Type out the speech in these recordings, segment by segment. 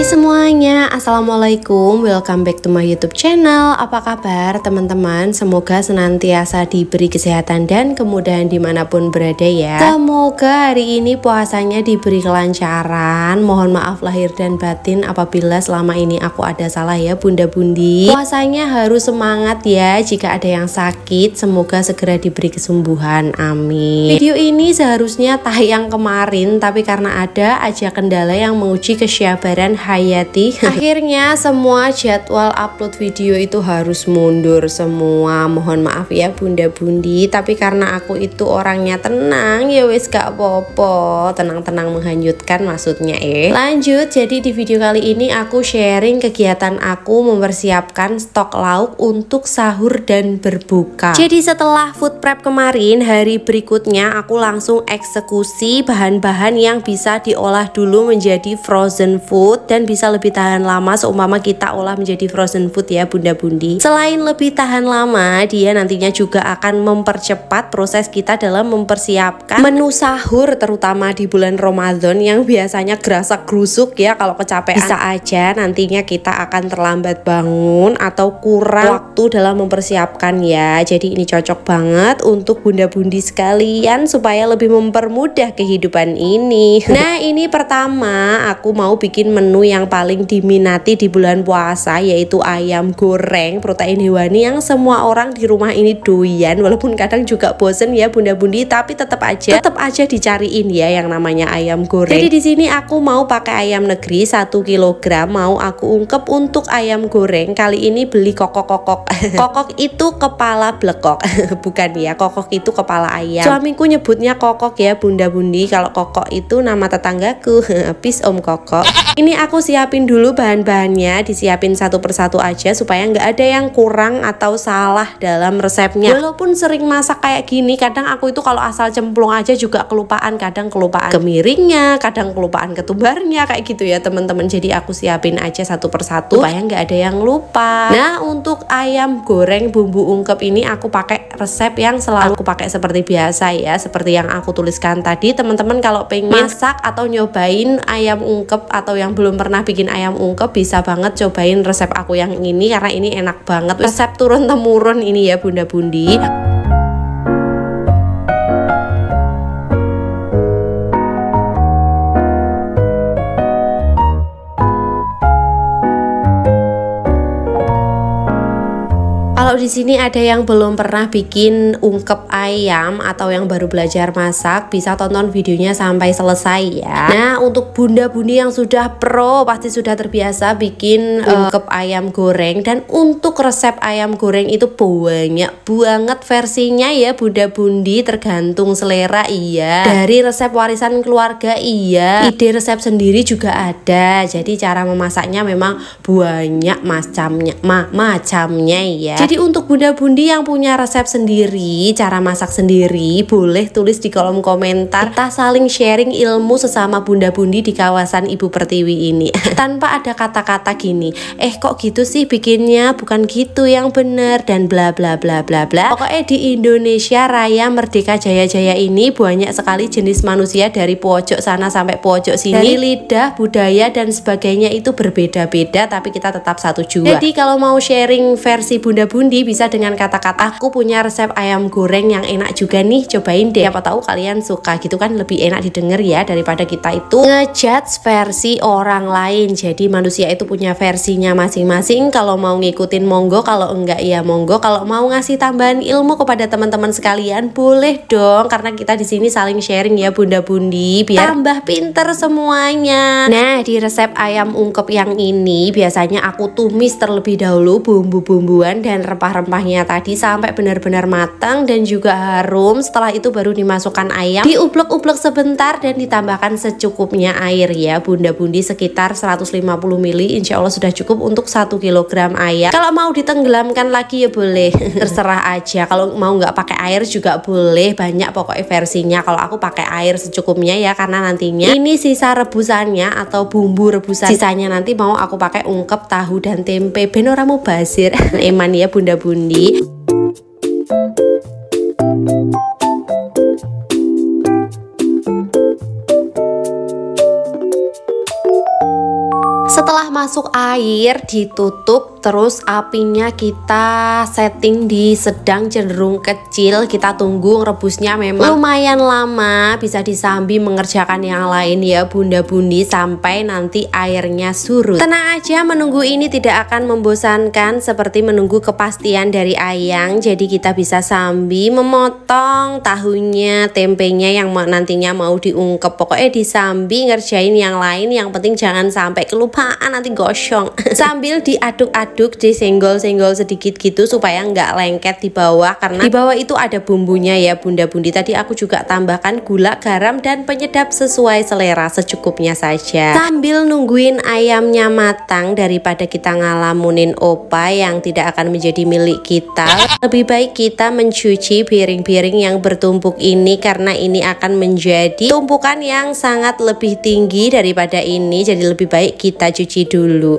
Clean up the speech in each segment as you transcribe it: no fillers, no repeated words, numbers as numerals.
semuanya, assalamualaikum, welcome back to my YouTube channel. Apa kabar teman-teman? Semoga senantiasa diberi kesehatan dan kemudahan dimanapun berada ya. Semoga hari ini puasanya diberi kelancaran. Mohon maaf lahir dan batin apabila selama ini aku ada salah ya bunda bundi. Puasanya harus semangat ya. Jika ada yang sakit, semoga segera diberi kesembuhan, amin. Video ini seharusnya tayang kemarin, tapi karena ada aja kendala yang menguji kesabaran Hayati, akhirnya semua jadwal upload video itu harus mundur semua. Mohon maaf ya bunda bundi, tapi karena aku itu orangnya tenang ya wes gak apa-apa, tenang-tenang menghanyutkan maksudnya Lanjut, jadi di video kali ini aku sharing kegiatan aku mempersiapkan stok lauk untuk sahur dan berbuka. Jadi setelah food prep kemarin, hari berikutnya aku langsung eksekusi bahan-bahan yang bisa diolah dulu menjadi frozen food dan bisa lebih tahan lama seumpama kita olah menjadi frozen food ya bunda bundi. Selain lebih tahan lama, dia nantinya juga akan mempercepat proses kita dalam mempersiapkan menu sahur, terutama di bulan Ramadan yang biasanya gerasa gerusuk ya kalau kecapean. Bisa aja nantinya kita akan terlambat bangun atau kurang waktu dalam mempersiapkan ya. Jadi ini cocok banget untuk bunda bundi sekalian supaya lebih mempermudah kehidupan ini. Nah, ini pertama aku mau bikin menu yang paling diminati di bulan puasa, yaitu ayam goreng protein hewani yang semua orang di rumah ini doyan. Walaupun kadang juga bosen ya bunda bundi, tapi tetap aja dicariin ya yang namanya ayam goreng. Jadi di sini aku mau pakai ayam negeri 1 kg, mau aku ungkep untuk ayam goreng. Kali ini beli kokok. Kokok itu kepala blekok bukan ya, kokok itu kepala ayam. Suamiku nyebutnya kokok ya bunda bundi, kalau kokok itu nama tetanggaku. Habis om kokok. Ini aku siapin dulu bahan-bahannya, disiapin satu persatu aja supaya nggak ada yang kurang atau salah dalam resepnya. Walaupun sering masak kayak gini, kadang aku itu kalau asal cemplung aja juga kelupaan, kadang kelupaan kemiringnya, kadang kelupaan ketumbarnya kayak gitu ya teman-teman. Jadi aku siapin aja satu persatu supaya nggak ada yang lupa. Nah, untuk ayam goreng bumbu ungkep ini aku pakai resep yang selalu aku pakai seperti biasa ya, seperti yang aku tuliskan tadi. Teman-teman kalau pengen masak atau nyobain ayam ungkep atau yang belum pernah bikin ayam ungkep, bisa banget cobain resep aku yang ini karena ini enak banget, resep turun temurun ini ya bunda bundi. Kalau di sini ada yang belum pernah bikin ungkep ayam atau yang baru belajar masak, bisa tonton videonya sampai selesai ya. Nah, untuk bunda-bundi yang sudah pro pasti sudah terbiasa bikin ungkep ayam goreng, dan untuk resep ayam goreng itu banyak banget versinya ya bunda-bundi, tergantung selera iya. Dari resep warisan keluarga iya, ide resep sendiri juga ada. Jadi cara memasaknya memang banyak macamnya ya. Jadi untuk bunda-bundi yang punya resep sendiri, cara masak sendiri, boleh tulis di kolom komentar. Kita saling sharing ilmu sesama bunda-bundi di kawasan Ibu Pertiwi ini. Tanpa ada kata-kata gini, kok gitu sih bikinnya, bukan gitu yang bener, dan bla bla bla bla bla. Pokoknya di Indonesia Raya Merdeka Jaya-Jaya ini banyak sekali jenis manusia, dari pojok sana sampai pojok sini. Dari lidah, budaya dan sebagainya itu berbeda-beda, tapi kita tetap satu jua. Jadi kalau mau sharing versi bunda-bundi bisa dengan kata-kata aku punya resep ayam goreng yang enak juga nih, cobain deh, siapa tahu kalian suka gitu kan, lebih enak didengar ya daripada kita itu ngejudge versi orang lain. Jadi manusia itu punya versinya masing-masing. Kalau mau ngikutin monggo, kalau enggak ya monggo. Kalau mau ngasih tambahan ilmu kepada teman-teman sekalian boleh dong, karena kita di sini saling sharing ya bunda-bundi biar tambah pinter semuanya. Nah, di resep ayam ungkep yang ini biasanya aku tumis terlebih dahulu bumbu-bumbuan dan rempah-rempahnya tadi sampai benar-benar matang dan juga harum. Setelah itu baru dimasukkan ayam, diublek-ublek sebentar dan ditambahkan secukupnya air ya bunda-bundi, sekitar 150 ml. Insya Allah sudah cukup untuk 1 kg ayam. Kalau mau ditenggelamkan lagi ya boleh, terserah aja. Kalau mau nggak pakai air juga boleh, banyak pokoknya versinya. Kalau aku pakai air secukupnya ya, karena nantinya ini sisa rebusannya atau bumbu rebusan sisanya nanti mau aku pakai ungkep tahu dan tempe ben ora mubazir. Eman ya bunda-bundi. Setelah masuk air ditutup, terus apinya kita setting di sedang cenderung kecil. Kita tunggu rebusnya memang lumayan lama, bisa disambi mengerjakan yang lain ya bunda bundi sampai nanti airnya surut. Tenang aja, menunggu ini tidak akan membosankan seperti menunggu kepastian dari ayang. Jadi kita bisa sambi memotong tahunya, tempenya yang nantinya mau diungkep. Pokoknya disambi ngerjain yang lain, yang penting jangan sampai kelupaan nanti gosong. Sambil diaduk-aduk, disenggol-senggol sedikit gitu supaya nggak lengket di bawah, karena di bawah itu ada bumbunya ya bunda bundi. Tadi aku juga tambahkan gula, garam, dan penyedap sesuai selera, secukupnya saja. Sambil nungguin ayamnya matang, daripada kita ngalamunin opa yang tidak akan menjadi milik kita, lebih baik kita mencuci piring-piring yang bertumpuk ini, karena ini akan menjadi tumpukan yang sangat lebih tinggi daripada ini. Jadi lebih baik kita cuci dulu.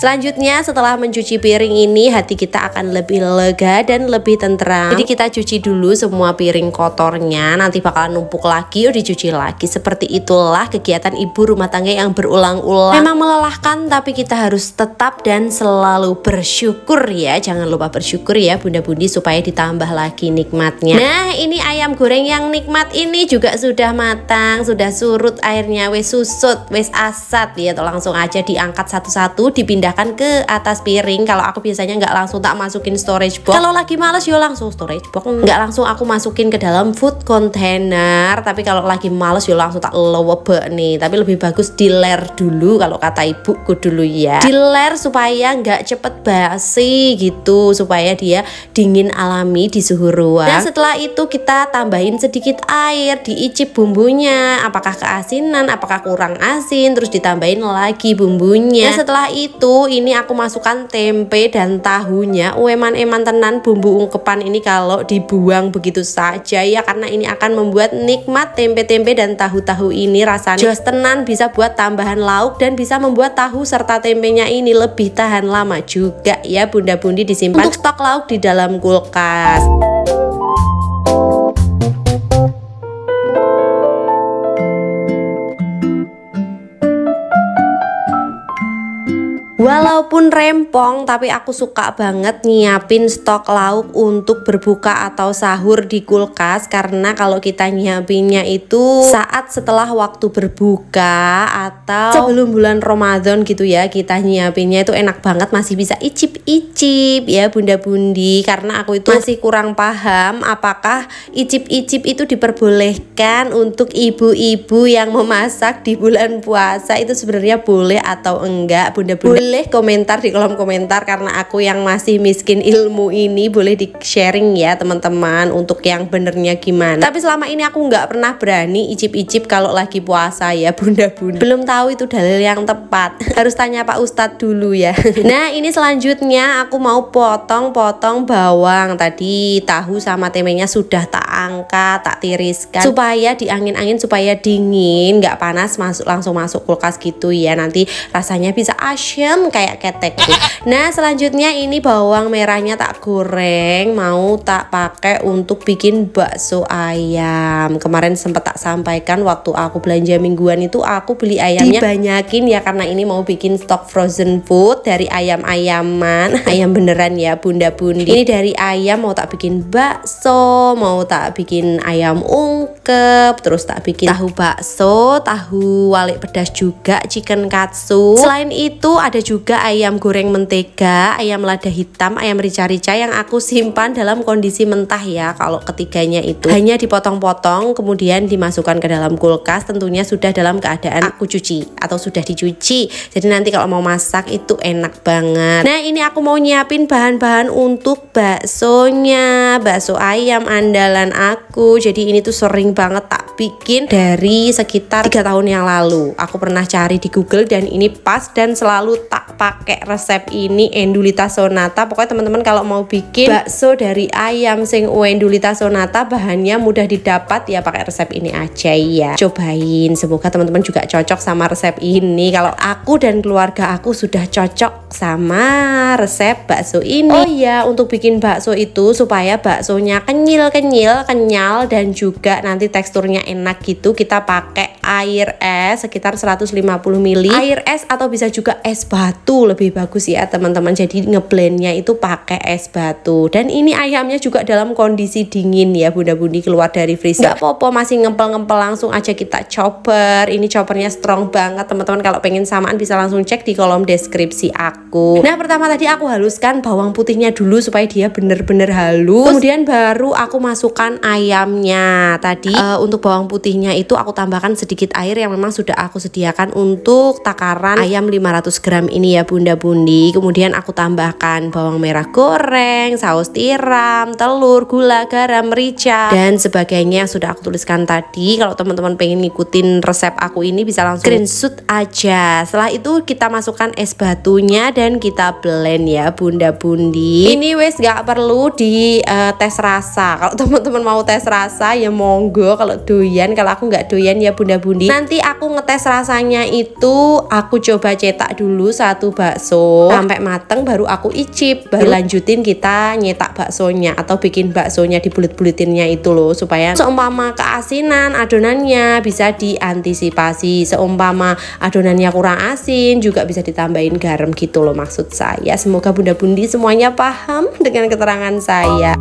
Selanjutnya setelah mencuci piring ini, hati kita akan lebih lega dan lebih tentram. Jadi kita cuci dulu semua piring kotornya, nanti bakalan numpuk lagi, dicuci lagi. Seperti itulah kegiatan ibu rumah tangga yang berulang-ulang. Memang melelahkan, tapi kita harus tetap dan selalu bersyukur ya. Jangan lupa bersyukur ya bunda bundi, supaya ditambah lagi nikmatnya. Nah, ini ayam goreng yang nikmat ini juga sudah matang, sudah surut airnya, wes susut, wes asat ya. Langsung aja diangkat satu-satu, dipindahkan ke atas piring. Kalau aku biasanya nggak langsung tak masukin storage box. Kalau lagi males yo langsung storage box, nggak langsung aku masukin ke dalam food container. Tapi kalau lagi males yo langsung tak lewebek nih. Tapi lebih bagus diler dulu kalau kata ibuku dulu ya. Diler supaya nggak cepet basi gitu, supaya dia dingin alami di suhu ruang. Dan setelah itu kita tambahin sedikit air, diicip bumbunya, apakah keasinan, apakah kurang asin, terus ditambahin lagi bumbunya. Nah, setelah itu ini aku masukkan tempe dan tahunya. Eman-eman tenan bumbu ungkepan ini kalau dibuang begitu saja ya, karena ini akan membuat nikmat tempe-tempe dan tahu-tahu ini rasanya jos tenan, bisa buat tambahan lauk dan bisa membuat tahu serta tempenya ini lebih tahan lama juga ya bunda bundi, disimpan untuk stok lauk di dalam kulkas. Walaupun rempong, tapi aku suka banget nyiapin stok lauk untuk berbuka atau sahur di kulkas. Karena kalau kita nyiapinnya itu saat setelah waktu berbuka atau sebelum bulan Ramadan gitu ya, kita nyiapinnya itu enak banget, masih bisa icip-icip ya bunda bundi. Karena aku itu masih kurang paham apakah icip-icip itu diperbolehkan untuk ibu-ibu yang memasak di bulan puasa. Itu sebenarnya boleh atau enggak bunda bundi? Boleh komentar di kolom komentar, karena aku yang masih miskin ilmu ini. Boleh di sharing ya teman-teman untuk yang benernya gimana. Tapi selama ini aku nggak pernah berani icip-icip kalau lagi puasa ya bunda bundi. Belum tahu itu dalil yang tepat. Harus tanya Pak Ustadz dulu ya. Nah, ini selanjutnya aku mau potong-potong bawang. Tadi tahu sama temenya sudah tak angkat, tak tiriskan supaya diangin-angin, supaya dingin, nggak panas, langsung masuk kulkas gitu ya. Nanti rasanya bisa asyam kayak ketekku. Nah, selanjutnya ini bawang merahnya tak goreng, mau tak pakai untuk bikin bakso ayam. Kemarin sempat tak sampaikan waktu aku belanja mingguan itu, aku beli ayamnya dibanyakin ya, karena ini mau bikin stok frozen food dari ayam-ayaman. Ayam beneran ya bunda bundi. Ini dari ayam mau tak bikin bakso, mau tak bikin ayam ungkep, terus tak bikin tahu bakso, tahu walik pedas juga, chicken katsu. Selain itu ada juga ayam goreng mentega, ayam lada hitam, ayam rica-rica yang aku simpan dalam kondisi mentah ya. Kalau ketiganya itu hanya dipotong-potong kemudian dimasukkan ke dalam kulkas, tentunya sudah dalam keadaan aku cuci atau sudah dicuci. Jadi nanti kalau mau masak itu enak banget. Nah, ini aku mau nyiapin bahan-bahan untuk baksonya, bakso ayam andalan aku. Jadi ini tuh sering banget tak bikin dari sekitar 3 tahun yang lalu. Aku pernah cari di Google dan ini pas dan selalu tak pakai resep ini, Endulita sonata. Pokoknya teman-teman kalau mau bikin bakso dari ayam sing Endulita sonata, bahannya mudah didapat ya, pakai resep ini aja ya. Cobain, semoga teman-teman juga cocok sama resep ini. Kalau aku dan keluarga aku sudah cocok sama resep bakso ini. Oh iya, untuk bikin bakso itu supaya baksonya kenyal dan juga nanti teksturnya enak gitu, kita pakai air es sekitar 150 ml. Air es atau bisa juga es batu lebih bagus ya teman-teman. Jadi ngeblendnya itu pakai es batu. Dan ini ayamnya juga dalam kondisi dingin ya bunda-bunda, keluar dari freezer. Gak apa-apa, masih ngempel-ngempel, langsung aja kita chopper. Ini choppernya strong banget teman-teman. Kalau pengen samaan bisa langsung cek di kolom deskripsi aku. Nah, pertama tadi aku haluskan bawang putihnya dulu supaya dia bener-bener halus. Kemudian baru aku masukkan ayamnya. Tadi untuk bawang putihnya itu aku tambahkan sedikit air yang memang sudah aku sediakan untuk takaran ayam 500 gram ini ya bunda-bundi. Kemudian aku tambahkan bawang merah goreng, saus tiram, telur, gula, garam, merica dan sebagainya yang sudah aku tuliskan tadi. Kalau teman-teman pengen ngikutin resep aku ini bisa langsung screenshot aja. Setelah itu kita masukkan es batunya dan kita blend ya bunda-bundi. Ini wes gak perlu di tes rasa. Kalau teman-teman mau tes rasa ya monggo, kalau doyan. Kalau aku nggak doyan ya bunda-bundi, nanti aku ngetes rasanya itu aku coba cetak dulu satu bakso sampai mateng, baru aku icip, baru lanjutin kita nyetak baksonya atau bikin baksonya dibulet-buletinnya itu loh, supaya seumpama keasinan adonannya bisa diantisipasi, seumpama adonannya kurang asin juga bisa ditambahin garam gitu loh maksud saya. Semoga bunda-bundi semuanya paham dengan keterangan saya.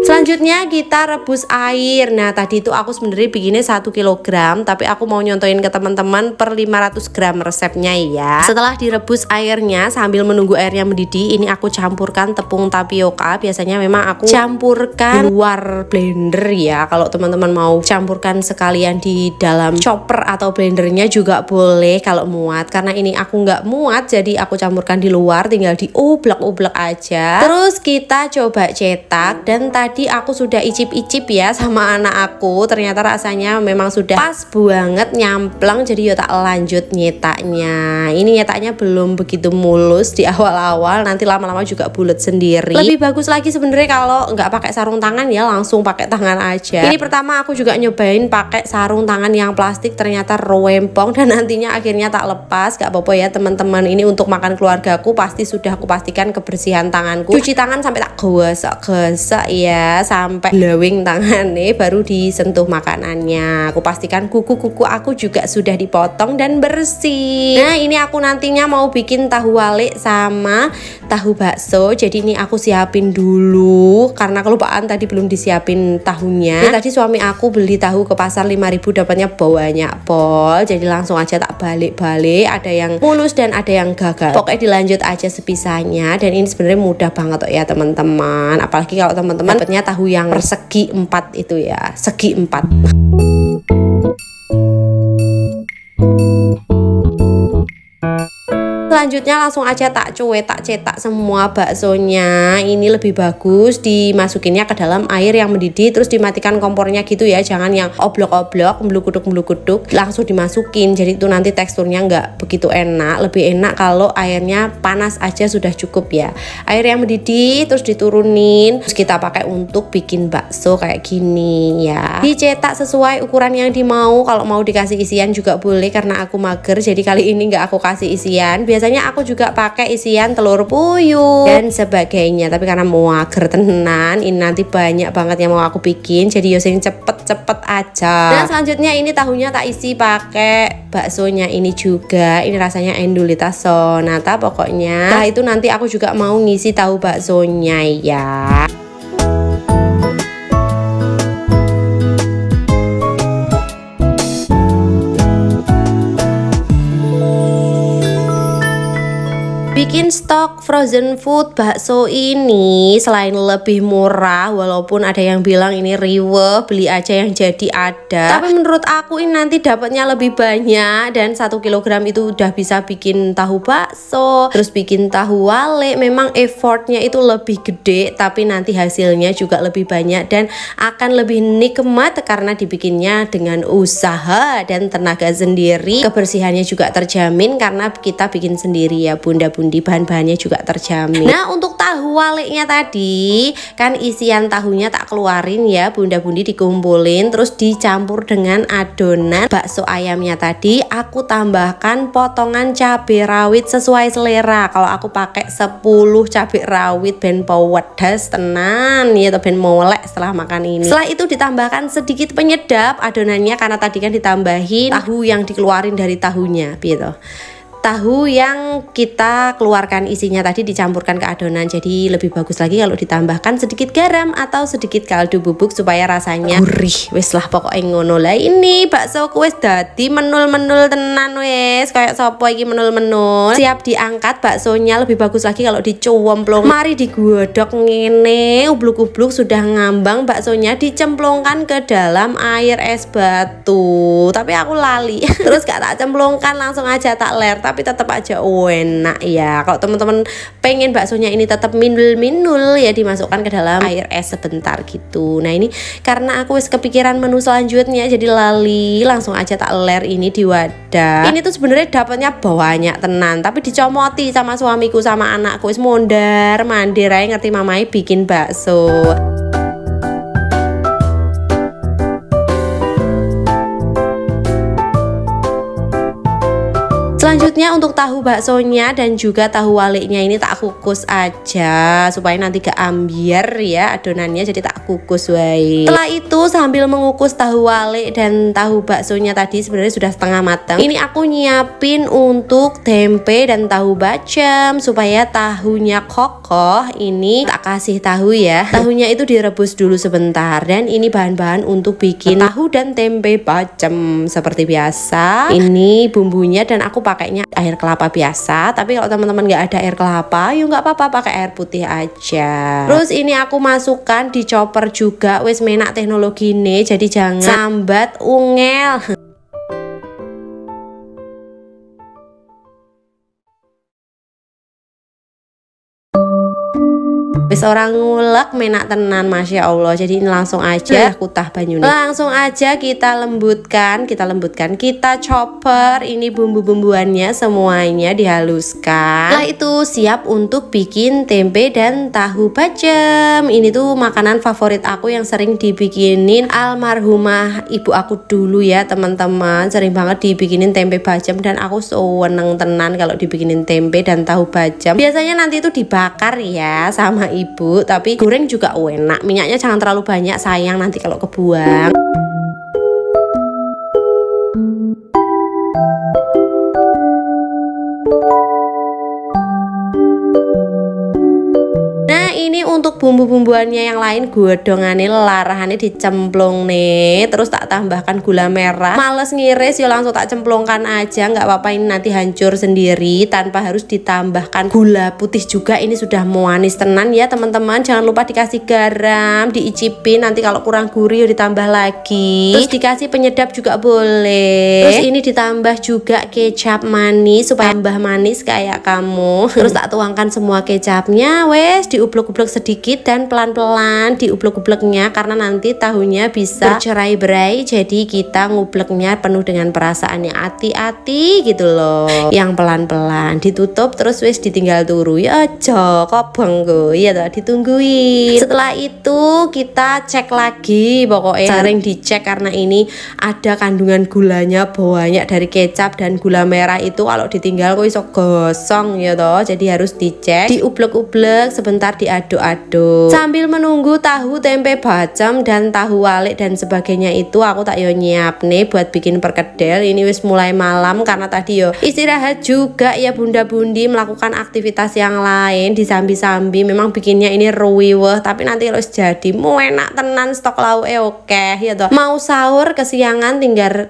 Selanjutnya kita rebus air. Nah tadi itu aku sebenarnya bikinnya 1 kg, tapi aku mau nyontoin ke teman-teman per 500 gram resepnya ya. Setelah direbus airnya, sambil menunggu airnya mendidih, ini aku campurkan tepung tapioka. Biasanya memang aku campurkan di luar blender ya. Kalau teman-teman mau campurkan sekalian di dalam chopper atau blendernya juga boleh kalau muat. Karena ini aku nggak muat, jadi aku campurkan di luar, tinggal diublek-ublek aja. Terus kita coba cetak, dan tadi aku sudah icip-icip ya sama anak aku, ternyata rasanya memang sudah pas banget, nyampleng. Jadi yuk tak lanjut nyetaknya. Ini nyetaknya belum begitu mulus di awal-awal, nanti lama-lama juga bulat sendiri. Lebih bagus lagi sebenarnya kalau nggak pakai sarung tangan ya, langsung pakai tangan aja. Ini pertama aku juga nyobain pakai sarung tangan yang plastik, ternyata rempong dan nantinya akhirnya tak lepas. Gak apa-apa ya teman-teman, ini untuk makan keluargaku pasti sudah aku pastikan kebersihan tanganku. Cuci tangan sampai tak gosok-gosok ya, sampai glowing tangannya, baru disentuh makanannya. Aku pastikan kuku-kuku aku juga sudah dipotong dan bersih. Nah ini aku nantinya mau bikin tahu walik sama tahu bakso. Jadi ini aku siapin dulu karena kelupaan tadi belum disiapin tahunya. Nah, tadi suami aku beli tahu ke pasar 5.000 dapatnya banyak pol, jadi langsung aja tak balik-balik. Ada yang mulus dan ada yang gagal. Pokoknya dilanjut aja sepisahnya. Dan ini sebenarnya mudah banget kok ya teman-teman. Apalagi kalau teman-teman dapatnya tahu yang persegi 4 itu ya, segi 4. Selanjutnya langsung aja tak cuek, tak cetak semua baksonya. Ini lebih bagus dimasukinnya ke dalam air yang mendidih, terus dimatikan kompornya gitu ya, jangan yang oblok-oblok, melukuduk-melukuduk, langsung dimasukin. Jadi itu nanti teksturnya nggak begitu enak. Lebih enak kalau airnya panas aja sudah cukup ya. Air yang mendidih terus diturunin, terus kita pakai untuk bikin bakso kayak gini ya. Dicetak sesuai ukuran yang dimau. Kalau mau dikasih isian juga boleh, karena aku mager jadi kali ini nggak aku kasih isian. Biasanya aku juga pakai isian telur puyuh dan sebagainya, tapi karena mager tenan, ini nanti banyak banget yang mau aku bikin, jadi yoseng cepet-cepet aja. Dan selanjutnya ini tahunya tak isi pakai baksonya ini juga. Ini rasanya Endulita Sonata pokoknya. Nah itu nanti aku juga mau ngisi tahu baksonya ya. Bikin stok frozen food bakso ini selain lebih murah, walaupun ada yang bilang ini riweh, beli aja yang jadi ada, tapi menurut aku ini nanti dapatnya lebih banyak. Dan 1 kilogram itu udah bisa bikin tahu bakso, terus bikin tahu wale. Memang effortnya itu lebih gede, tapi nanti hasilnya juga lebih banyak dan akan lebih nikmat karena dibikinnya dengan usaha dan tenaga sendiri. Kebersihannya juga terjamin karena kita bikin sendiri ya bunda-bundi, bahan-bahannya juga terjamin. Nah, untuk tahu waleknya tadi kan isian tahunya tak keluarin ya bunda-bundi, dikumpulin terus dicampur dengan adonan bakso ayamnya tadi. Aku tambahkan potongan cabai rawit sesuai selera. Kalau aku pakai 10 cabai rawit ben pedes tenan ya, atau ben molek setelah makan ini. Setelah itu ditambahkan sedikit penyedap adonannya karena tadi kan ditambahin tahu yang dikeluarin dari tahunya gitu. Tahu yang kita keluarkan isinya tadi dicampurkan ke adonan, jadi lebih bagus lagi kalau ditambahkan sedikit garam atau sedikit kaldu bubuk supaya rasanya gurih. Wes lah pokoknya ngono lah. Ini bakso ku wes dadi menul-menul tenan wes, kayak sopo iki menul-menul. Siap diangkat baksonya. Lebih bagus lagi kalau dicemplung. Mari digodok ngene, ubluk-ubluk sudah ngambang baksonya, dicemplungkan ke dalam air es batu. Tapi aku lali. Terus gak tak cemplungkan, langsung aja tak ler. Tapi tetap aja enak ya. Kalau teman-teman pengen baksonya ini tetap minul-minul ya, dimasukkan ke dalam air es sebentar gitu. Nah, ini karena aku wis kepikiran menu selanjutnya jadi lali, langsung aja tak ler ini di wadah. Ini tuh sebenarnya dapatnya banyak tenan, tapi dicomoti sama suamiku sama anakku. Wis mondar mandir aja ngerti mamai bikin bakso. Selanjutnya untuk tahu baksonya dan juga tahu waleknya ini tak kukus aja supaya nanti gak ambiar ya adonannya, jadi tak kukus wae. Setelah itu sambil mengukus tahu walek dan tahu baksonya tadi sebenarnya sudah setengah matang. Ini aku nyiapin untuk tempe dan tahu bacem supaya tahunya kokoh. Ini tak kasih tahu ya. Tahunya itu direbus dulu sebentar dan ini bahan-bahan untuk bikin tahu dan tempe bacem seperti biasa. Ini bumbunya dan aku pakainya air kelapa biasa, tapi kalau teman-teman nggak ada air kelapa yuk nggak apa-apa, pakai air putih aja. Terus ini aku masukkan di chopper juga, wes menak teknologi ini jadi jangan sambat ungel. Wis orang ngulek menak tenan, masya Allah. Jadi ini langsung aja kutah banyune. Langsung aja kita lembutkan, kita chopper. Ini bumbu-bumbuannya semuanya dihaluskan. Setelah itu siap untuk bikin tempe dan tahu bacem. Ini tuh makanan favorit aku yang sering dibikinin almarhumah ibu aku dulu ya teman-teman. Sering banget dibikinin tempe bacem dan aku seneng tenan kalau dibikinin tempe dan tahu bacem. Biasanya nanti itu dibakar ya sama ibu, tapi goreng juga enak. Minyaknya jangan terlalu banyak, sayang nanti kalau kebuang. Untuk bumbu-bumbuannya yang lain godongannya larahannya dicemplung nih, terus tak tambahkan gula merah. Males ngiris ya langsung tak cemplungkan aja, nggak apa-apa, ini nanti hancur sendiri tanpa harus ditambahkan gula putih juga. Ini sudah manis tenan ya teman-teman. Jangan lupa dikasih garam, diicipin, nanti kalau kurang gurih ditambah lagi. Terus dikasih penyedap juga boleh. Terus ini ditambah juga kecap manis supaya tambah manis kayak kamu. Terus tak tuangkan semua kecapnya, wes diublek-ublek sedikit dan pelan-pelan diublek-ubleknya karena nanti tahunya bisa bercerai-berai. Jadi kita ngubleknya penuh dengan perasaan yang hati-hati gitu loh, yang pelan-pelan. Ditutup terus wis ditinggal turu ya aja kok banggo ya toh, ditungguin. Setelah itu kita cek lagi, pokoknya sering dicek karena ini ada kandungan gulanya banyak dari kecap dan gula merah itu kalau ditinggal kok iso gosong ya toh. Jadi harus dicek, diublek-ublek sebentar, diaduk-aduk dulu. Sambil menunggu tahu tempe bacem dan tahu walik dan sebagainya itu, aku tak yo nyiap nih buat bikin perkedel. Ini wis mulai malam karena tadi yo istirahat juga ya bunda bundi, melakukan aktivitas yang lain di sambi-sambi. Memang bikinnya ini ruweh, tapi nanti harus jadi mau enak tenan, stok lauke oke ya toh. Mau sahur kesiangan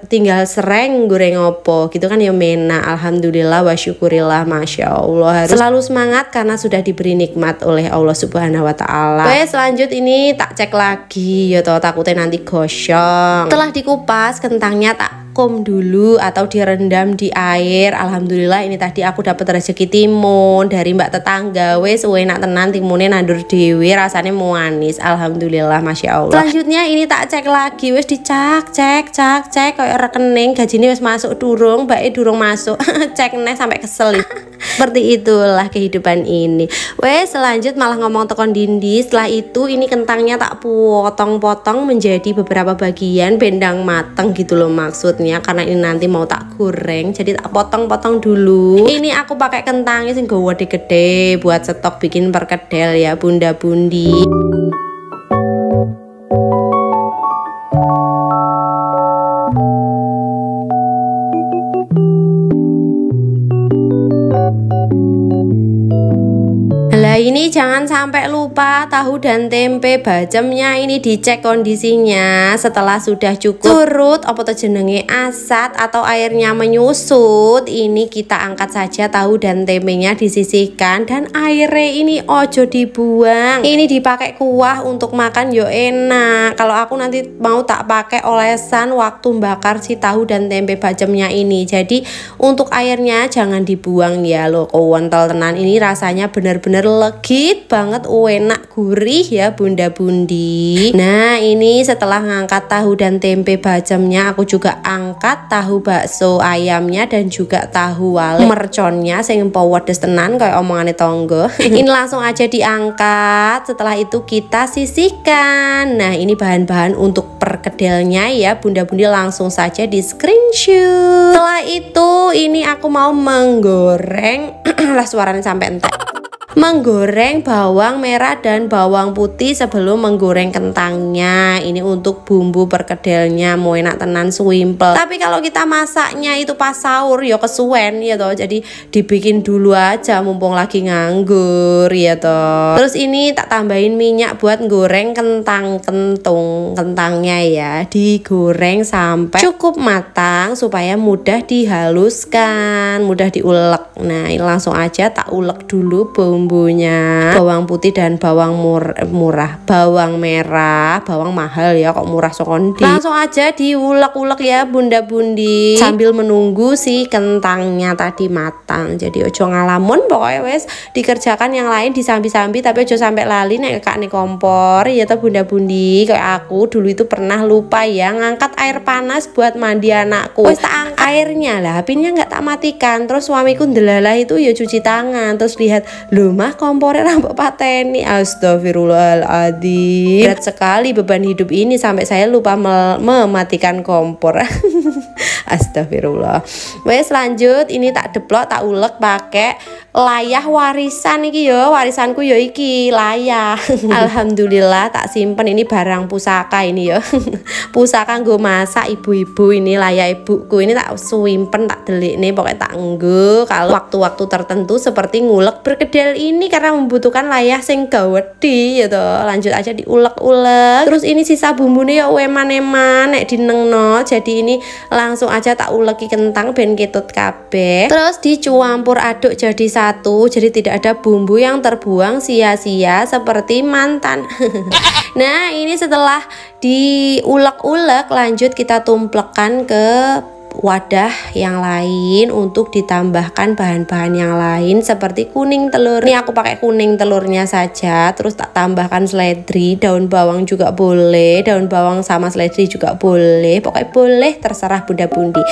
tinggal sereng goreng opo gitu kan ya mena. Alhamdulillah wa syukurillah, masya Allah. Harus selalu semangat karena sudah diberi nikmat oleh Allah Subhanahu wa taala. Wes lanjut, ini tak cek lagi ya toh, takutnya nanti gosong. Setelah dikupas kentangnya tak dulu atau direndam di air. Alhamdulillah ini tadi aku dapat rezeki timun dari mbak tetangga. Wes enak tenan, timunnya nandur dewi, rasanya manis. Alhamdulillah, masya Allah. Selanjutnya ini tak cek lagi, wes dicak cek kayak rekening gajinya wes masuk durung, mbak durung masuk. Cek nih sampai kesel. Seperti itulah kehidupan ini. Wes selanjut malah ngomong tekon dindi. Setelah itu ini kentangnya tak potong-potong menjadi beberapa bagian bendang mateng gitu loh maksudnya, karena ini nanti mau tak goreng, jadi tak potong-potong dulu. Ini aku pakai kentangnya sing gede buat stok bikin perkedel ya bunda bundi. Nah ini jangan sampai lupa tahu dan tempe bacemnya ini dicek kondisinya setelah sudah cukup surut apa tuh jenenge asat atau airnya menyusut. Ini kita angkat saja tahu dan tempenya, disisihkan dan airnya ini ojo dibuang. Ini dipakai kuah untuk makan yo enak. Kalau aku nanti mau tak pakai olesan waktu bakar si tahu dan tempe bacemnya ini. Jadi untuk airnya jangan dibuang ya loh. Kontol tenan, ini rasanya bener-bener legit banget, enak gurih ya bunda bundi. Nah ini setelah ngangkat tahu dan tempe bacemnya, aku juga angkat tahu bakso ayamnya dan juga tahu wale merconnya sing pedes tenan kayak omongane tonggo. Ini langsung aja diangkat. Setelah itu kita sisihkan. Nah ini bahan-bahan untuk perkedelnya ya bunda bundi, langsung saja di screenshot. Setelah itu ini aku mau menggoreng lah suaranya sampai entek. Menggoreng bawang merah dan bawang putih sebelum menggoreng kentangnya. Ini untuk bumbu perkedelnya, mau enak tenan swimpel. Tapi kalau kita masaknya itu pas sahur ya kesuwen ya toh. Jadi dibikin dulu aja mumpung lagi nganggur ya toh. Terus ini tak tambahin minyak buat goreng kentangnya ya. Digoreng sampai cukup matang supaya mudah dihaluskan, mudah diulek. Nah, ini langsung aja tak ulek dulu bumbunya, bawang putih dan bawang murah, bawang merah, bawang mahal ya kok murah sokondi. Langsung aja diulek-ulek ya bunda bundi sambil menunggu si kentangnya tadi matang. Jadi ojo ngalamun, pokoknya wes dikerjakan yang lain disambi-sambi, tapi ojo sampai lali nek kak nih kompor ya toh bunda bundi. Kayak aku dulu itu pernah lupa ya ngangkat air panas buat mandi anakku. Wes tak angkat airnya lah, apinya nggak tak matikan. Terus suamiku ndelalah itu ya cuci tangan, terus lihat loh mah kompornya rambut pateni. Astagfirullahaladzim, berat sekali beban hidup ini sampai saya lupa mematikan kompor. Astagfirullah. Wes lanjut, ini tak deplok, tak ulek pakai layah warisan iki yo, warisanku yo iki layah. Alhamdulillah tak simpen, ini barang pusaka ini yo. Pusaka nggo masak ibu-ibu, ini layah ibuku, ini tak simpen, tak delik nih pokoknya tak nggo kalau waktu-waktu tertentu seperti ngulek perkedel ini karena membutuhkan layah sing gawedi ya toh. Lanjut aja diulek-ulek. Terus ini sisa bumbunya ya eman-eman nek dinengno. Jadi ini langsung aja tak uleki kentang ben ketut kabeh. Terus dicampur aduk jadi satu. Jadi tidak ada bumbu yang terbuang sia-sia seperti mantan. Nah, ini setelah diulek-ulek lanjut kita tumplekan ke wadah yang lain untuk ditambahkan bahan-bahan yang lain seperti kuning telur. Ini aku pakai kuning telurnya saja, terus tak tambahkan seledri, daun bawang juga boleh, daun bawang sama seledri juga boleh, pokoknya boleh terserah bunda bundi.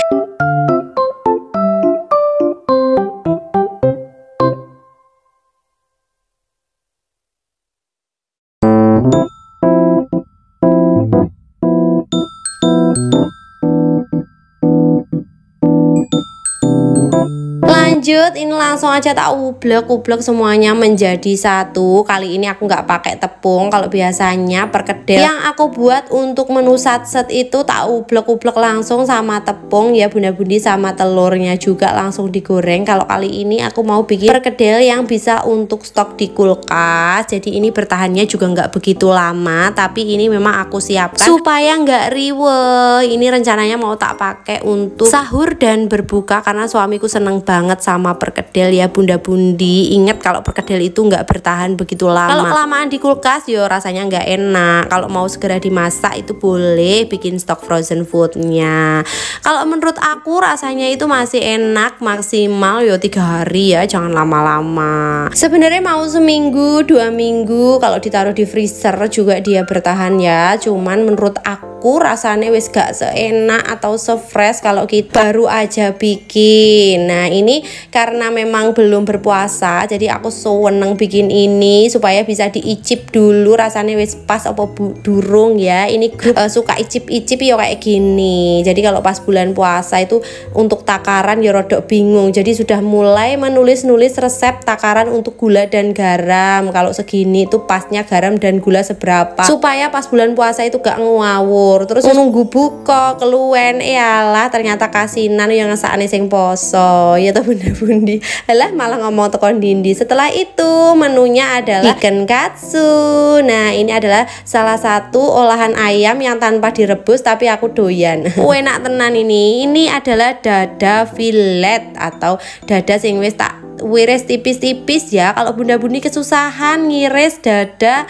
lanjut, ini langsung aja tak ublek semuanya menjadi satu. Kali ini aku nggak pakai tepung. Kalau biasanya perkedel yang aku buat untuk menu satset itu tak ublek langsung sama tepung ya bunda-bundi, sama telurnya juga langsung digoreng. Kalau kali ini aku mau bikin perkedel yang bisa untuk stok di kulkas. Jadi ini bertahannya juga nggak begitu lama, tapi ini memang aku siapkan supaya nggak riwe. Ini rencananya mau tak pakai untuk sahur dan berbuka karena suamiku seneng banget sama perkedel ya bunda-bundi. Ingat kalau perkedel itu nggak bertahan begitu lama. Kalau kelamaan di kulkas yo rasanya nggak enak. Kalau mau segera dimasak itu boleh bikin stok frozen foodnya. Kalau menurut aku rasanya itu masih enak, maksimal yo 3 hari ya, jangan lama-lama. Sebenarnya mau seminggu 2 minggu kalau ditaruh di freezer juga dia bertahan ya. Cuman menurut aku rasanya wis gak seenak atau se-fresh kalau kita baru aja bikin. Nah ini karena memang belum berpuasa, jadi aku seneng bikin ini supaya bisa diicip dulu rasanya wis pas apa durung ya. Ini grup suka icip-icip ya kayak gini. Jadi kalau pas bulan puasa itu untuk takaran ya rodok bingung. Jadi sudah mulai menulis-nulis resep takaran untuk gula dan garam. Kalau segini itu pasnya garam dan gula seberapa supaya pas bulan puasa itu gak ngawur. Terus nunggu buka keluwen iyalah ternyata kasinan yang ngesakne sing poso ya tuh bunda-bundi. Alah malah ngomong tekan dindi. Setelah itu menunya adalah ikan katsu. Nah ini adalah salah satu olahan ayam yang tanpa direbus tapi aku doyan. Enak tenan ini. Ini adalah dada fillet atau dada sing wis tak wiris tipis-tipis ya. Kalau bunda-bundi kesusahan ngiris dada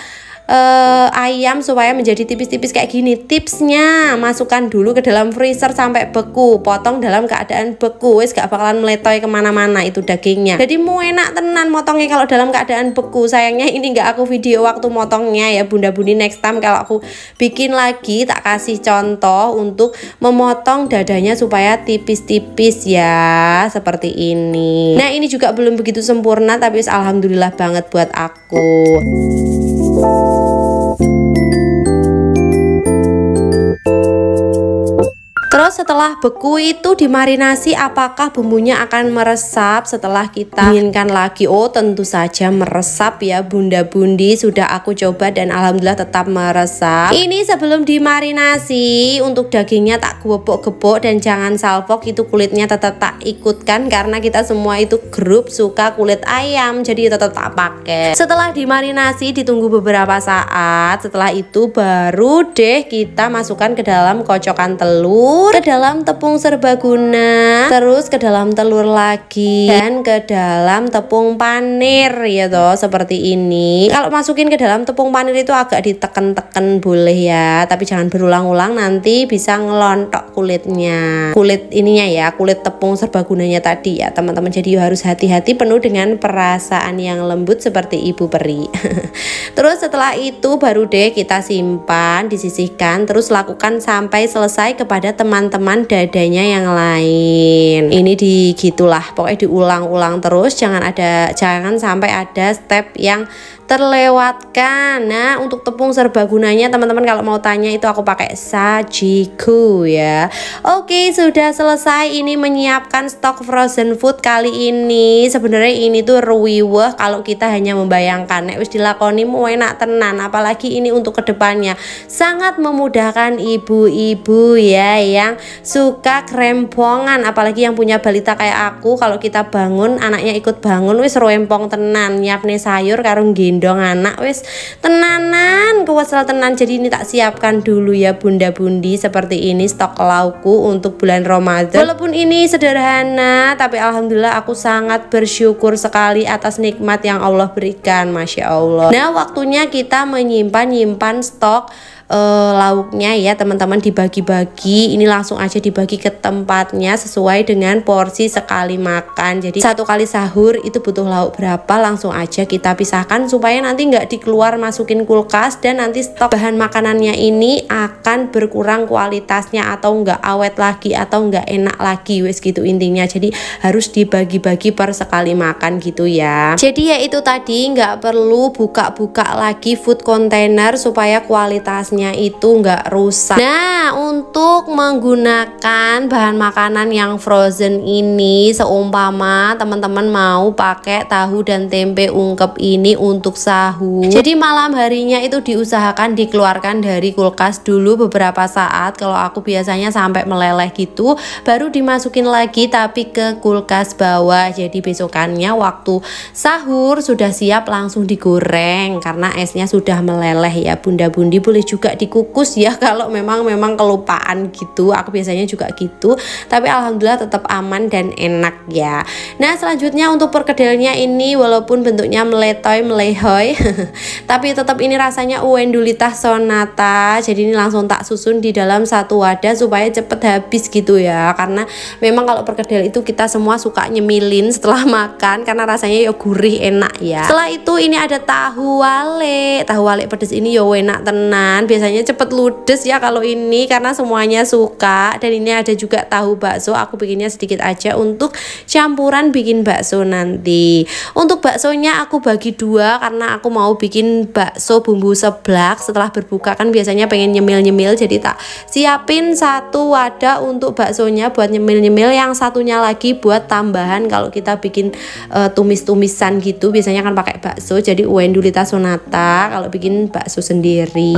ayam supaya menjadi tipis-tipis kayak gini, tipsnya masukkan dulu ke dalam freezer sampai beku, potong dalam keadaan beku, wis gak bakalan meletoy kemana-mana itu dagingnya. Jadi mau enak tenan motongnya kalau dalam keadaan beku. Sayangnya ini gak aku video waktu motongnya ya bunda-bundi. Next time kalau aku bikin lagi tak kasih contoh untuk memotong dadanya supaya tipis-tipis ya seperti ini. Nah ini juga belum begitu sempurna tapi alhamdulillah banget buat aku. Terus setelah beku itu dimarinasi, apakah bumbunya akan meresap setelah kita dinginkan lagi? Oh tentu saja meresap ya bunda-bundi. Sudah aku coba dan alhamdulillah tetap meresap. Ini sebelum dimarinasi untuk dagingnya tak gebok-gebok dan jangan salfok, itu kulitnya tetap tak ikutkan karena kita semua itu grup suka kulit ayam, jadi tetap tak pakai. Setelah dimarinasi ditunggu beberapa saat. Setelah itu baru deh kita masukkan ke dalam kocokan telur, ke dalam tepung serbaguna, terus ke dalam telur lagi, dan ke dalam tepung panir ya toh seperti ini. Kalau masukin ke dalam tepung panir itu agak diteken-teken boleh ya, tapi jangan berulang-ulang nanti bisa ngelontok kulitnya. Kulit ininya ya, kulit tepung serbagunanya tadi ya teman-teman. Jadi harus hati-hati, penuh dengan perasaan yang lembut seperti ibu peri. Terus setelah itu baru deh kita simpan, disisihkan, terus lakukan sampai selesai kepada teman-teman dadanya yang lain. Ini digitulah pokoknya diulang-ulang terus, jangan sampai ada step yang terlewatkan. Nah untuk tepung serbagunanya teman-teman kalau mau tanya itu aku pakai Sajiku ya. Oke sudah selesai ini menyiapkan stok frozen food kali ini. Sebenarnya ini tuh ruwiweh kalau kita hanya membayangkan. Nek wis dilakoni mau enak tenan, apalagi ini untuk kedepannya sangat memudahkan ibu-ibu ya yang suka krempongan, apalagi yang punya balita kayak aku. Kalau kita bangun anaknya ikut bangun wis rempong tenan, nyiapne sayur karo gendong anak wis tenanan kuwasel tenan. Jadi ini tak siapkan dulu ya bunda-bundi seperti ini stok laukku untuk bulan Ramadan. Walaupun ini sederhana tapi alhamdulillah aku sangat bersyukur sekali atas nikmat yang Allah berikan, Masya Allah. Nah waktunya kita menyimpan stok lauknya ya teman-teman, dibagi-bagi. Ini langsung aja dibagi ke tempatnya sesuai dengan porsi sekali makan. Jadi satu kali sahur itu butuh lauk berapa, langsung aja kita pisahkan supaya nanti nggak dikeluar masukin kulkas dan nanti stok bahan makanannya ini akan berkurang kualitasnya atau nggak awet lagi atau nggak enak lagi wes gitu intinya. Jadi harus dibagi-bagi per sekali makan gitu ya. Jadi ya itu tadi, nggak perlu buka-buka lagi food container supaya kualitasnya dalamnya itu nggak rusak. Nah, untuk menggunakan bahan makanan yang frozen ini, seumpama teman-teman mau pakai tahu dan tempe ungkep ini untuk sahur, jadi malam harinya itu diusahakan dikeluarkan dari kulkas dulu beberapa saat. Kalau aku biasanya sampai meleleh gitu, baru dimasukin lagi tapi ke kulkas bawah. Jadi besokannya waktu sahur sudah siap langsung digoreng karena esnya sudah meleleh ya. Bunda-bundi boleh juga dikukus ya kalau memang kelupaan gitu. Aku biasanya juga gitu, tapi alhamdulillah tetap aman dan enak ya. Nah, selanjutnya untuk perkedelnya ini walaupun bentuknya melehoi tapi tetap ini rasanya Wendulita sonata. Jadi ini langsung tak susun di dalam satu wadah supaya cepet habis gitu ya, karena memang kalau perkedel itu kita semua suka nyemilin setelah makan karena rasanya ya gurih enak ya. Setelah itu ini ada tahu wale pedes ini yo enak tenan, biasanya cepet ludes ya kalau ini karena semuanya suka. Dan ini ada juga tahu bakso, aku bikinnya sedikit aja untuk campuran bikin bakso nanti. Untuk baksonya aku bagi dua karena aku mau bikin bakso bumbu seblak. Setelah berbuka kan biasanya pengen nyemil-nyemil, jadi tak siapin satu wadah untuk baksonya buat nyemil-nyemil, yang satunya lagi buat tambahan kalau kita bikin tumis-tumisan gitu biasanya kan pakai bakso. Jadi Wendulita sonata kalau bikin bakso sendiri.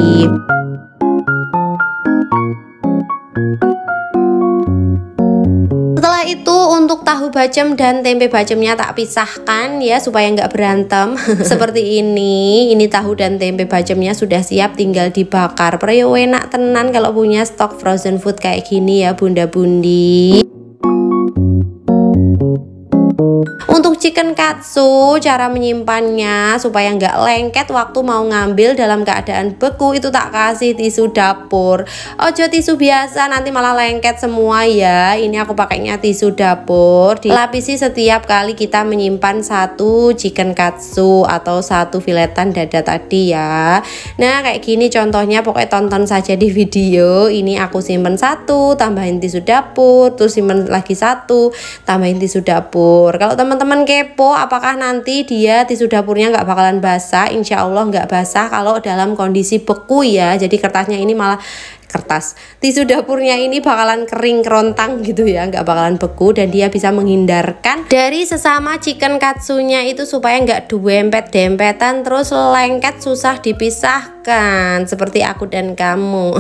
Setelah itu untuk tahu bacem dan tempe bacemnya tak pisahkan ya supaya nggak berantem. Seperti ini tahu dan tempe bacemnya sudah siap, tinggal dibakar. Preo enak tenan kalau punya stok frozen food kayak gini ya bunda-bundi. Untuk chicken katsu, cara menyimpannya supaya nggak lengket waktu mau ngambil dalam keadaan beku itu tak kasih tisu dapur. Ojo tisu biasa, nanti malah lengket semua ya. Ini aku pakainya tisu dapur, dilapisi setiap kali kita menyimpan satu chicken katsu atau satu filetan dada tadi ya. Nah kayak gini contohnya, pokoknya tonton saja di video. Ini aku simpen satu, tambahin tisu dapur, terus simpen lagi satu, tambahin tisu dapur. Kalau teman-teman kepo apakah nanti dia tisu dapurnya nggak bakalan basah, insya Allah nggak basah kalau dalam kondisi beku ya. Jadi kertasnya ini malah tisu dapurnya ini bakalan kering kerontang gitu ya, nggak bakalan beku, dan dia bisa menghindarkan dari sesama chicken katsunya itu supaya nggak dempet-dempetan terus lengket susah dipisahkan seperti aku dan kamu.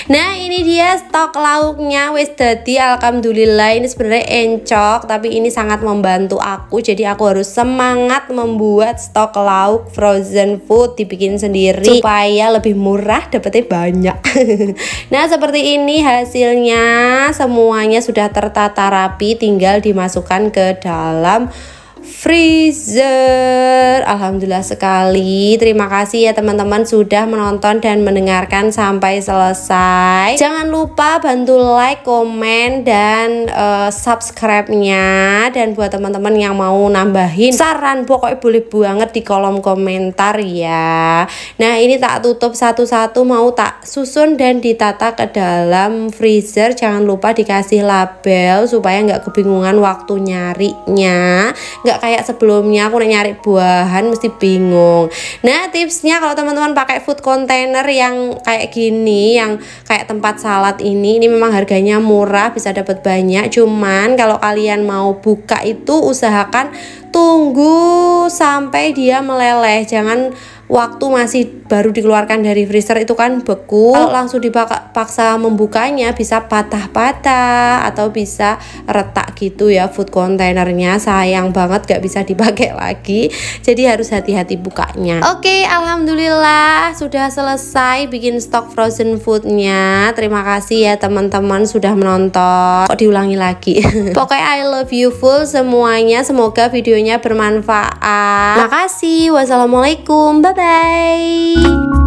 Nah ini dia stok lauknya wis dadi alhamdulillah. Ini sebenarnya encok tapi ini sangat membantu aku, jadi aku harus semangat membuat stok lauk frozen food dibikin sendiri supaya lebih murah, dapetnya banyak. Nah seperti ini hasilnya, semuanya sudah tertata rapi, tinggal dimasukkan ke dalam freezer. Alhamdulillah sekali. Terima kasih ya teman-teman sudah menonton dan mendengarkan sampai selesai. Jangan lupa bantu like, komen, dan subscribe-nya. Dan buat teman-teman yang mau nambahin saran, pokoknya boleh banget di kolom komentar ya. Nah ini tak tutup satu-satu, mau tak susun dan ditata ke dalam freezer. Jangan lupa dikasih label supaya nggak kebingungan waktu nyarinya, nggak kayak sebelumnya aku nyari buahan mesti bingung. Nah tipsnya kalau teman-teman pakai food container yang kayak gini, yang kayak tempat salad ini memang harganya murah, bisa dapat banyak. Cuman kalau kalian mau buka itu usahakan tunggu sampai dia meleleh, jangan waktu masih baru dikeluarkan dari freezer itu kan beku. Kalau langsung dipaksa membukanya bisa patah-patah atau bisa retak gitu ya food containernya, sayang banget gak bisa dipakai lagi, jadi harus hati-hati bukanya. Oke, alhamdulillah sudah selesai bikin stok frozen foodnya. Terima kasih ya teman-teman sudah menonton. Kok diulangi lagi. Pokoknya I love you full semuanya, semoga videonya bermanfaat. Makasih, wassalamualaikum, bye bye.